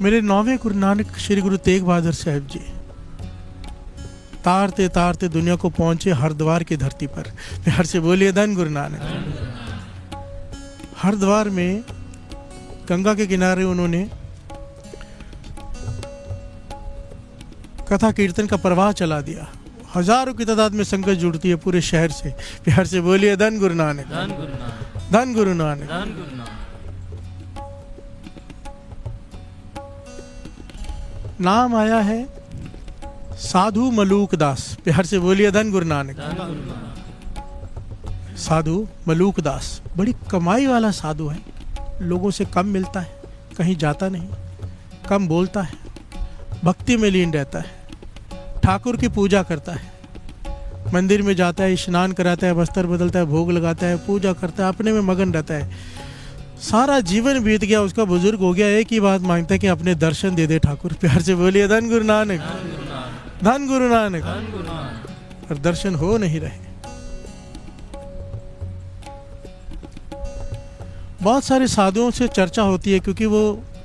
मेरे 9वें गुरु नानक श्री गुरु तेग बहादुर साहब जी तारते तारते दुनिया को पहुंचे हरिद्वार की धरती पर। प्यार से बोलिए धन गुरु नानक। हरिद्वार में गंगा के किनारे उन्होंने कथा कीर्तन का प्रवाह चला दिया। हजारों की तादाद में संगत जुड़ती है पूरे शहर से। प्यार से बोलिए धन गुरु नानक, धन गुरु नानक। नाम आया है साधु मलूक दास। प्यार से बोलिए धन गुरु नानक। साधु मलूक दास बड़ी कमाई वाला साधु है, लोगों से कम मिलता है, कहीं जाता नहीं, कम बोलता है, भक्ति में लीन रहता है, ठाकुर की पूजा करता है, मंदिर में जाता है, स्नान कराता है, वस्त्र बदलता है, भोग लगाता है, पूजा करता है, अपने में मगन रहता है। सारा जीवन बीत गया उसका, बुजुर्ग हो गया, एक ही बात मांगता है कि अपने दर्शन दे दे ठाकुर। प्यार से बोलिए धन गुरु नानक, धन गुरु नानक। और दर्शन हो नहीं रहे। बहुत सारे साधुओं से चर्चा होती है क्योंकि वो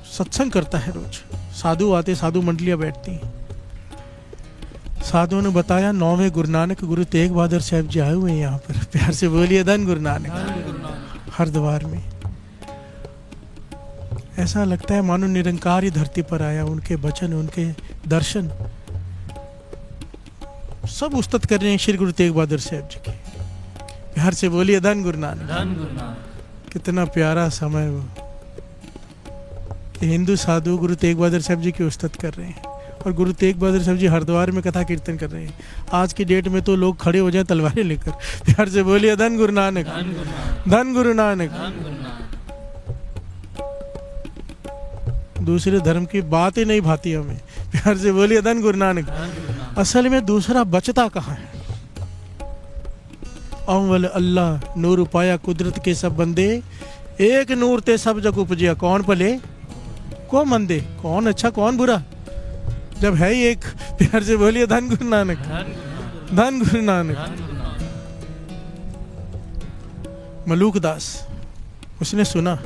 सत्संग करता है रोज। साधु आते, साधु मंडलियां बैठती हैं। साधुओं ने बताया 9वें गुरु नानक गुरु तेग बहादुर साहब जी आए हुए हैं यहाँ पर। प्यार से बोलिए धन गुरु नानक। हरिद्वार में ऐसा लगता है मानो निरंकार ही धरती पर आया। उनके वचन, उनके दर्शन सब उस्तत कर रहे हैं श्री गुरु तेग बहादुर साहब जी के। प्यार से बोलिए धन गुरु नानक। कितना प्यारा समय वो कि हिंदू साधु गुरु तेग बहादुर साहब जी की उस्तत कर रहे हैं और गुरु तेग बहादुर साहब जी हरिद्वार में कथा कीर्तन कर रहे हैं। आज की डेट में तो लोग खड़े हो जाए तलवारें लेकर। प्यार से बोलिए धन गुरु नानक, धन गुरु नानक। दूसरे धर्म की बात ही नहीं भाती हमें। प्यार से बोलिए धन गुरु नानक। असल में दूसरा बचता कहाँ है? अव्वल अल्लाह नूर पाया कुदरत के सब बंदे, एक नूर ते सब जग उपजिया, कौन भले को मंदे, कौन अच्छा कौन बुरा, जब है ही एक। प्यार से बोलिए धन गुरु नानक, धन गुरु नानक। मलूक दास, उसने सुना,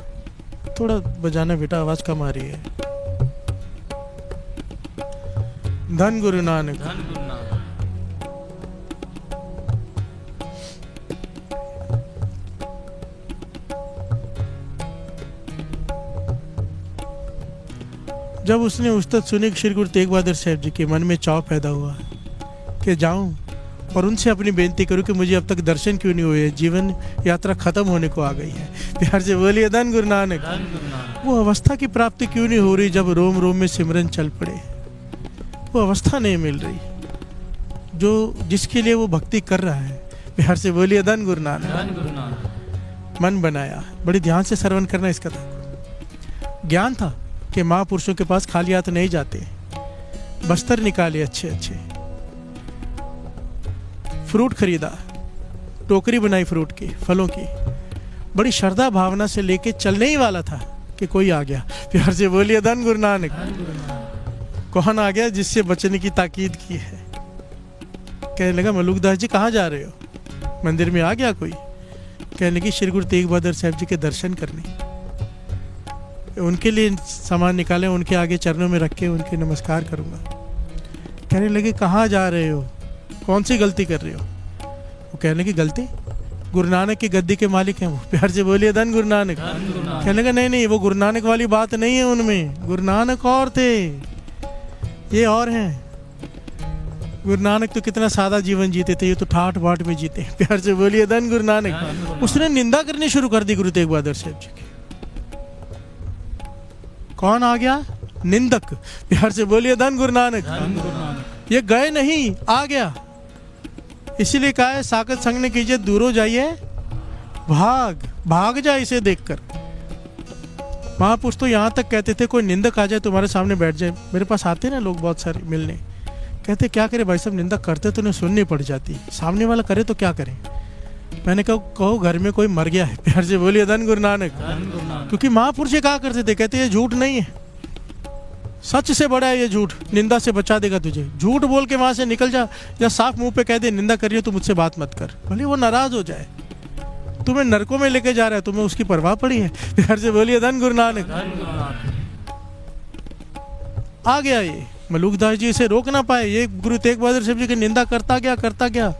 थोड़ा बजाना बेटा, आवाज कम आ रही है। धन गुरु नानक। जब उसने उस्तत सुनी श्री गुरु तेग बहादुर साहब जी के मन में चाव पैदा हुआ कि जाऊं और उनसे अपनी बेनती करूं कि मुझे अब तक दर्शन क्यों नहीं हुए, जीवन यात्रा खत्म होने को आ गई है। प्यार से बोलिए धन गुरु नानक। वो अवस्था की प्राप्ति क्यों नहीं हो रही जब रोम रोम में सिमरन चल पड़े? वो अवस्था नहीं मिल रही जो जिसके लिए वो भक्ति कर रहा है। प्यार से बोलिए धन गुरु नानक। मन बनाया, बड़ी ध्यान से श्रवण करना इस कथा को। ज्ञान था कि महापुरुषों के पास खाली हाथ नहीं जाते। बस्तर निकाले अच्छे अच्छे, फ्रूट खरीदा, टोकरी बनाई फ्रूट की, फलों की, बड़ी श्रद्धा भावना से लेके चलने ही वाला था कि कोई आ गया। प्यार से बोलिए धन गुरु नानक। कौन आ गया? जिससे बचने की ताकीद की है। कहने लगा मलूक दास जी कहाँ जा रहे हो? मंदिर में आ गया कोई? कहने लगी श्री गुरु तेग बहादुर साहब जी के दर्शन करने। उनके लिए सामान निकाले, उनके आगे चरणों में रख के उनके नमस्कार करूंगा। कहने लगे कहाँ जा रहे हो, कौन सी गलती कर रहे हो? वो कहने लगी गलती, गुरु नानक की गद्दी के मालिक हैं वो। प्यार से बोलिए धन गुरु नानक। कहने लगा नहीं नहीं, वो गुरु नानक वाली बात नहीं है, उनमें गुरु नानक और थे, ये और हैं। गुरु नानक तो कितना सादा जीवन जीते थे, ये तो ठाठ बाट में जीते। प्यार से बोलिए धन गुरु नानक। उसने निंदा करनी शुरू कर दी गुरु तेग बहादुर साहब जी की। कौन आ गया? निंदक। प्यार से बोलिए धन गुरु नानक। ये गए नहीं, आ गया। इसीलिए कहा है साकत संग ने कीजिए, दूरों जाइए, भाग भाग जाए इसे देखकर। महापुरुष तो यहाँ तक कहते थे कोई निंदक आ जाए तुम्हारे सामने बैठ जाए। मेरे पास आते ना लोग बहुत सारे मिलने, कहते क्या करे भाई साहब, निंदा करते तो उन्हें सुननी पड़ जाती, सामने वाला करे तो क्या करें। मैंने कहा कहो घर में कोई मर गया है। प्यार से बोलिए धन गुरु नानक। क्योंकि महापुरुष ये कहा करते थे, कहते ये झूठ नहीं है, सच से बड़ा है ये झूठ, निंदा से बचा देगा तुझे। झूठ बोल के वहां से निकल जा, या साफ मुंह पे कह दे निंदा कर रही हो तो मुझसे बात मत कर, भले वो नाराज हो जाए। तुम्हें नरकों में लेके जा रहा है, तुम्हें उसकी परवाह पड़ी है। प्यार से बोलिए धन गुरु नानक। आ गया ये। मलूकदास जी इसे रोक ना पाए, ये गुरु तेग बहादुर साहब जी की निंदा करता गया।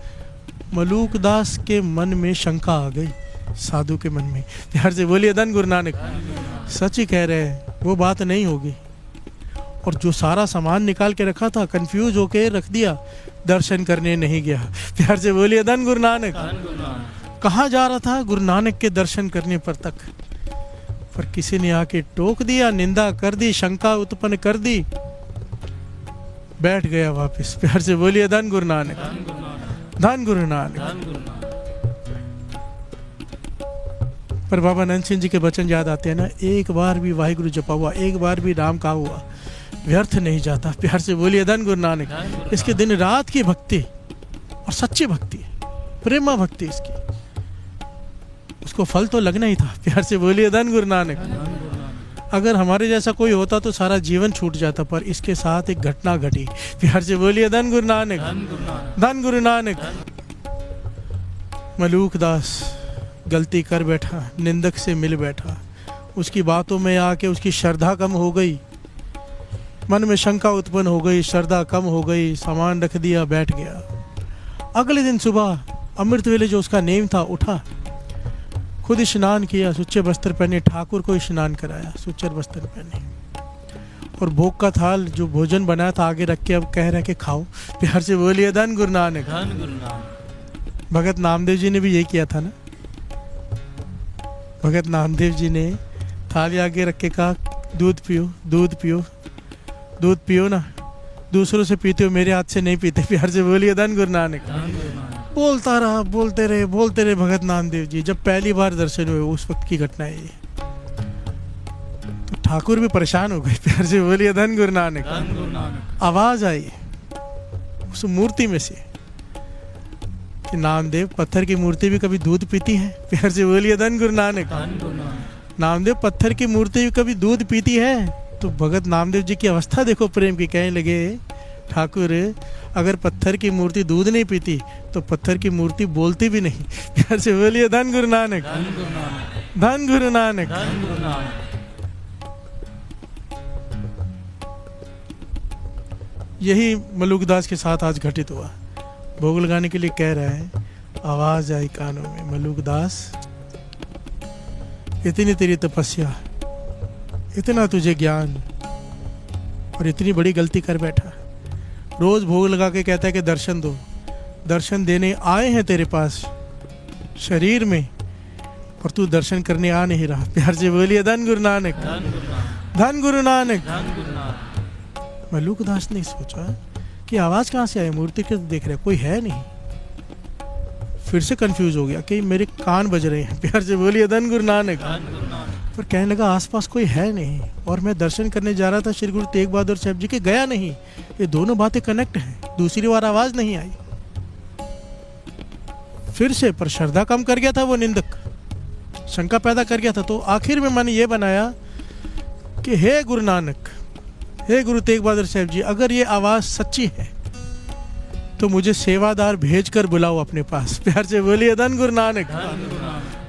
मलूकदास के मन में शंका आ गई, साधु के मन में। प्यार से बोलिए धन गुरु नानक। सच ही कह रहे हैं, वो बात नहीं होगी। और जो सारा सामान निकाल के रखा था, कंफ्यूज होके रख दिया, दर्शन करने नहीं गया। प्यार से बोलिए धन गुरु नानक। कहाँ जा रहा था? गुरु नानक के दर्शन करने पर तक। पर किसी ने आके टोक दिया, निंदा कर दी, शंका उत्पन्न कर दी, बैठ गया वापस। प्यार से बोलिए धन गुरु नानक, धन गुरु नानक। पर बाबा नंद सिंह जी के वचन याद आते हैं ना, एक बार भी वाहिगुरु जपा हुआ, एक बार भी नाम कहा हुआ व्यर्थ नहीं जाता। प्यार से बोलिए धन गुरु नानक। इसके दिन रात की भक्ति और सच्ची भक्ति, प्रेमा भक्ति इसकी, उसको फल तो लगना ही था। प्यार से बोलिए धन गुरु नानक। अगर हमारे जैसा कोई होता तो सारा जीवन छूट जाता, पर इसके साथ एक घटना घटी। प्यार से बोलिए धन गुरु नानक, धन गुरु नानक। मलूकदास गलती कर बैठा, निंदक से मिल बैठा, उसकी बातों में आके उसकी श्रद्धा कम हो गई, मन में शंका उत्पन्न हो गई, श्रद्धा कम हो गई, सामान रख दिया, बैठ गया। अगले दिन सुबह अमृत वेले जो उसका नेम था, उठा, खुद स्नान किया, सुच्चे वस्त्र पहने, ठाकुर को स्नान कराया, सुच्चे वस्त्र पहने, और भोग का थाल जो भोजन बनाया था आगे रख के अब कह रहे कि खाओ। प्यार से बोलिए धन गुरु नानक। भगत नामदेव जी ने भी यही किया था ना। भगत नामदेव जी ने थाली आगे रख के कहा, दूध पियो, दूध पियो, दूध पियो ना, दूसरों से पीते हो, मेरे हाथ से नहीं पीते। प्यार से बोलिए धन गुरु नानक। बोलता रहा, बोलते रहे भगत नामदेव जी। जब पहली बार दर्शन हुए उस वक्त की घटना है ये। तो ठाकुर भी परेशान हो गए। प्यार से बोलिए धन गुरु नानक। आवाज आई उस मूर्ति में से कि नामदेव, पत्थर की मूर्ति भी कभी दूध पीती है? प्यार से बोलिए धन गुरु नानक। नामदेव, पत्थर की मूर्ति भी कभी दूध पीती है? तो भगत नामदेव जी की अवस्था देखो प्रेम की। कहने लगे, ठाकुर, अगर पत्थर की मूर्ति दूध नहीं पीती तो पत्थर की मूर्ति बोलती भी नहीं। प्यार से बोलिए धन गुरु नानक, धन गुरु नानक। यही मलूकदास के साथ आज घटित हुआ। भोग लगाने के लिए कह रहा है, आवाज आई कानों में, मलूकदास, इतनी तेरी तपस्या, इतना तुझे ज्ञान, और इतनी बड़ी गलती कर बैठा। रोज भोग लगा के कहता है कि दर्शन दो, दर्शन देने आए हैं तेरे पास शरीर में, और तू दर्शन करने आ नहीं रहा। प्यार से बोलिए धन गुरु नानक, धन गुरु नानक। मलूकदास ने सोचा कि आवाज कहाँ से आई, मूर्ति के देख रहे कोई है नहीं। फिर से कंफ्यूज हो गया कि मेरे कान बज रहे हैं। प्यार से बोलिए धन गुरु नानक। पर कहने लगा, आसपास कोई है नहीं, और मैं दर्शन करने जा रहा था श्री गुरु तेग बहादुर साहब जी के, गया नहीं। ये दोनों बातें कनेक्ट हैं। दूसरी बार आवाज नहीं आई। फिर से, पर श्रद्धा कम कर गया था वो निंदक, शंका पैदा कर गया था। तो आखिर में मैंने ये बनाया कि हे गुरु नानक, हे गुरु तेग बहादुर साहब जी, अगर ये आवाज सच्ची है तो मुझे सेवादार भेजकर बुलाओ अपने पास। प्यार से बोलिए धन गुरु नानक,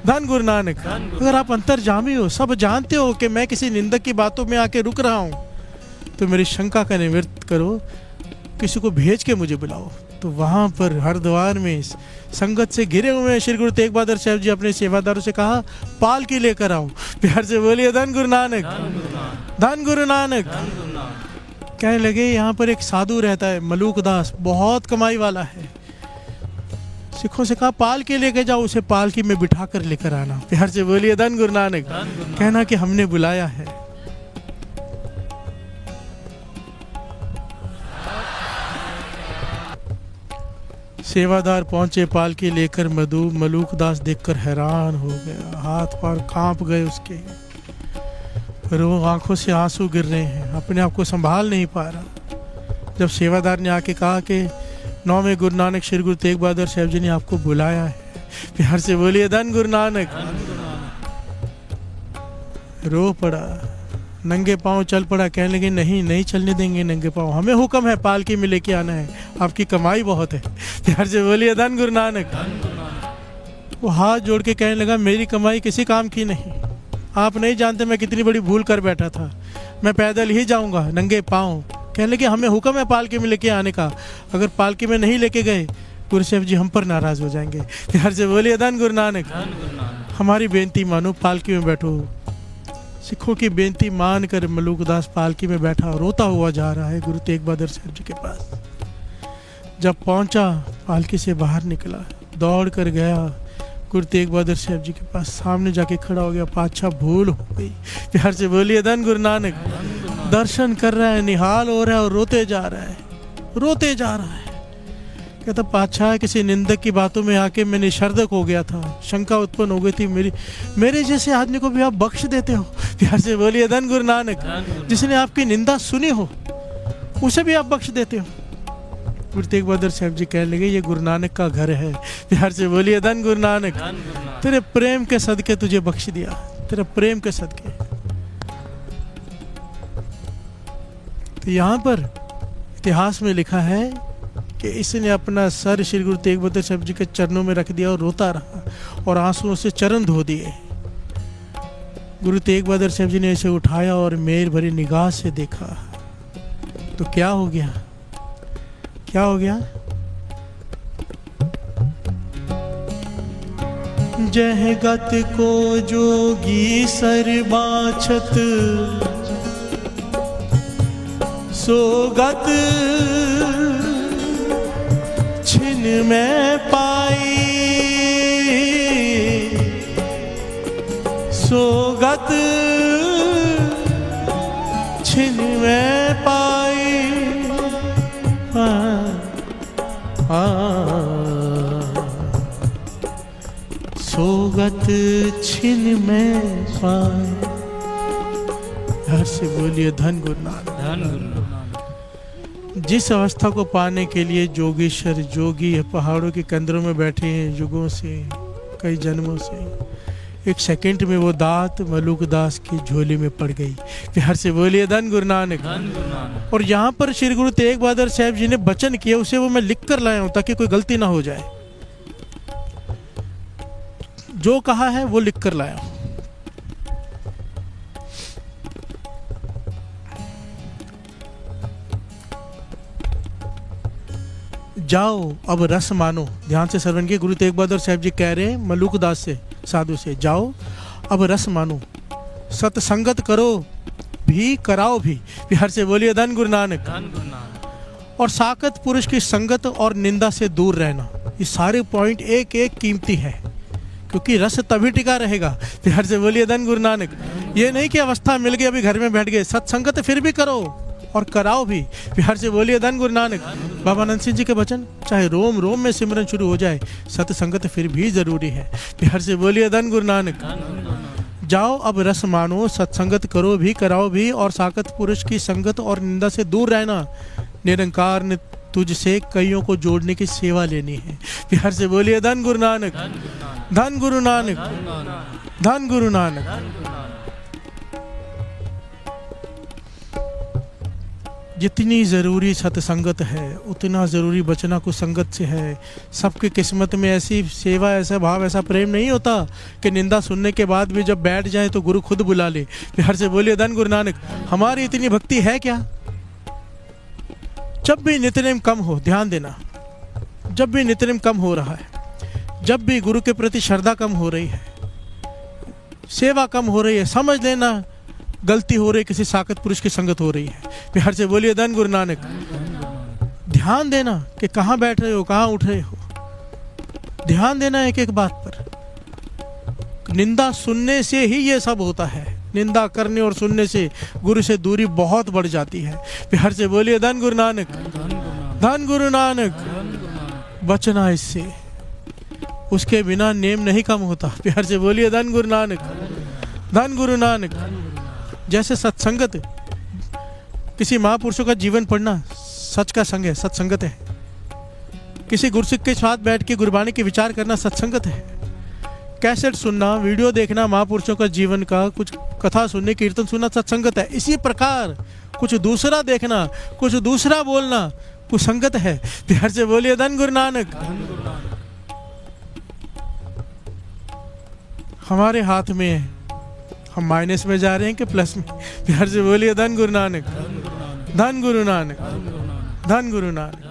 धन गुरु नानक। अगर आप अंतर्जामी हो, सब जानते हो कि मैं किसी निंदक की बातों में आके रुक रहा हूं, तो मेरी शंका का निवृत्त करो, किसी को भेज के मुझे बुलाओ। तो वहां पर हरिद्वार में संगत से घिरे हुए श्री गुरु तेग बहादुर साहब जी अपने सेवादारों से कहा, पालकी लेकर आओ। प्यार से बोलिए धन गुरु नानक, धन गुरु नानक। कहने लगे, यहाँ पर एक साधु रहता है मलूकदास, बहुत कमाई वाला है। सिखों से कहा, पालकी लेके जाओ, उसे पालकी में बिठा कर लेकर आना। प्यार से बोलिए धन गुरु नानक। कहना कि हमने बुलाया है। सेवादार पहुंचे पालकी लेकर। मलूकदास देखकर हैरान हो गया, हाथ पैर कांप गए उसके, फिर वो आंखों से आंसू गिर रहे हैं, अपने आप को संभाल नहीं पा रहा। जब सेवादार ने आके कहा कि 9वें गुरु नानक श्री गुरु तेग बहादुर साहब जी ने आपको बुलाया है। प्यार से बोलिए धन गुरु नानक। रो पड़ा, नंगे पांव चल पड़ा। कहने लगे, नहीं चलने देंगे नंगे पांव, हमें हुक्म है पालकी में लेके आना है, आपकी कमाई बहुत है। प्यार से बोलिए धन गुरु नानक। वो हाथ जोड़ के कहने लगा, मेरी कमाई किसी काम की नहीं, आप नहीं जानते मैं कितनी बड़ी भूल कर बैठा था। मैं पैदल ही जाऊंगा नंगे पाँव। कहने लगे हमें हुक्म है पालकी में लेके आने का, अगर पालकी में नहीं लेके गए गुरु साहब जी हम पर नाराज हो जाएंगे। प्यार से बोलिए धन गुरु नानक। हमारी बेनती मानो, पालकी में बैठो। सिखों की बेनती मानकर मलूक दास पालकी में बैठा रोता हुआ जा रहा है गुरु तेग बहादुर साहब जी के पास। जब पहुंचा पालकी से बाहर निकला, दौड़ कर गया गुरु तेग बहादुर साहब जी के पास, सामने जाके खड़ा हो गया। पातशाह भूल हो गई। प्यार से बोलिए धन गुरु नानक। दर्शन कर रहा है, निहाल हो रहा है और रोते जा रहा है, रोते जा रहा है। कहता पातशाह किसी निंदक की बातों में आके मैं निशर्दक हो गया था, शंका उत्पन्न हो गई थी मेरे जैसे आदमी को भी आप बख्श देते हो। प्यार से बोलिए धन गुरु नानक। जिसने आपकी निंदा सुनी हो उसे भी आप बख्श देते हो। गुरु तेग बहादुर साहब जी कहने लगे ये गुरु नानक का घर है। प्यार से बोलिए धन गुरु नानक। तेरे प्रेम के सदके तुझे बख्श दिया, तेरे प्रेम के सदके। तो यहाँ पर इतिहास में लिखा है कि इसने अपना सर श्री गुरु तेग बहादुर साहब जी के चरणों में रख दिया और रोता रहा और आंसुओं से चरण धो दिए। गुरु तेग बहादुर साहब जी ने इसे उठाया और मेर भरी निगाह से देखा तो क्या हो गया, क्या हो गया? जहगत को जोगी सर बाछत सोगत छिन में पाई, सोगत छिन में पाई। सोगत छिन में पाए। घर से बोलिए धन गुरु नानक। धन गुरु नानक। जिस अवस्था को पाने के लिए जोगेश्वर जोगी पहाड़ों के कंदरों में बैठे हैं युगों से, कई जन्मों से, एक सेकंड में वो दात मलूक दास की झोली में पड़ गई। प्यार से बोलिए धन गुरु नानक। और यहाँ पर श्री गुरु तेग बहादुर साहब जी ने वचन किया, उसे वो मैं लिख कर लाया हूँ ताकि कोई गलती ना हो जाए। जो कहा है वो लिख कर लाया हूँ। जाओ अब रस मानो। ध्यान से श्रवण किए। गुरु तेग बहादुर साहब जी कह रहे हैं मलूक दास से, साधु से, जाओ अब रस मानो, सत्संगत करो भी कराओ भी। प्यार से बोलिए धन गुरु नानक। और साकत पुरुष की संगत और निंदा से दूर रहना। ये सारे पॉइंट एक एक कीमती है क्योंकि रस तभी टिका रहेगा। प्यार से बोलिए धन गुरु नानक। ये नहीं कि अवस्था मिल गई अभी घर में बैठ गए, सत्संगत फिर भी करो और कराओ भी। प्यार से बोलिए धन गुरु नानक। बाबा नंद सिंह जी के वचन, चाहे रोम रोम में सिमरन शुरू हो जाए, सत्संगत फिर भी जरूरी है। प्यार से बोलिए धन गुरु नानक। जाओ अब रस मानो, सत्संगत करो भी कराओ भी, और साकत पुरुष की संगत और निंदा से दूर रहना। निरंकार ने तुझसे कईयों को जोड़ने की सेवा लेनी है। प्यार से बोलिए धन गुरु नानक। धन गुरु नानक। धन गुरु नानक। जितनी ज़रूरी सत्संगत है उतना ज़रूरी बचना कुसंगत से है। सबकी किस्मत में ऐसी सेवा, ऐसा भाव, ऐसा प्रेम नहीं होता कि निंदा सुनने के बाद भी जब बैठ जाए तो गुरु खुद बुला ले। प्यार से बोलिए धन गुरु नानक। हमारी इतनी भक्ति है क्या? जब भी नित्यनेम कम हो, ध्यान देना, जब भी नित्यनेम कम हो रहा है, जब भी गुरु के प्रति श्रद्धा कम हो रही है, सेवा कम हो रही है, समझ लेना गलती हो रही, किसी साकत पुरुष की संगत हो रही है। प्यार से बोलिए धन गुरु नानक। ध्यान देना कि कहाँ बैठ रहे हो, कहाँ उठ रहे हो। ध्यान देना एक एक बात पर। निंदा सुनने से ही ये सब होता है। निंदा करने और सुनने से गुरु से दूरी बहुत बढ़ जाती है। प्यार से बोलिए धन गुरु नानक। धन गुरु नानक। बचना इससे, उसके बिना नेम नहीं कम होता। प्यार से बोलिए धन गुरु नानक। धन गुरु नानक। जैसे सत्संगत, किसी महापुरुषों का जीवन पढ़ना सच का संग है, सत्संगत है। किसी गुरसिख के साथ बैठ के गुरबाणी के विचार करना सत्संगत है। कैसेट सुनना, वीडियो देखना महापुरुषों का जीवन का, कुछ कथा सुनने, कीर्तन सुनना सत्संगत है। इसी प्रकार कुछ दूसरा देखना, कुछ दूसरा बोलना कुसंगत है। प्यार से बोलिए धन गुरु नानक। हमारे हाथ में है हम माइनस में जा रहे हैं कि प्लस में? प्यार से बोलिए धन गुरु नानक, धन गुरु नानक, धन गुरु नानक।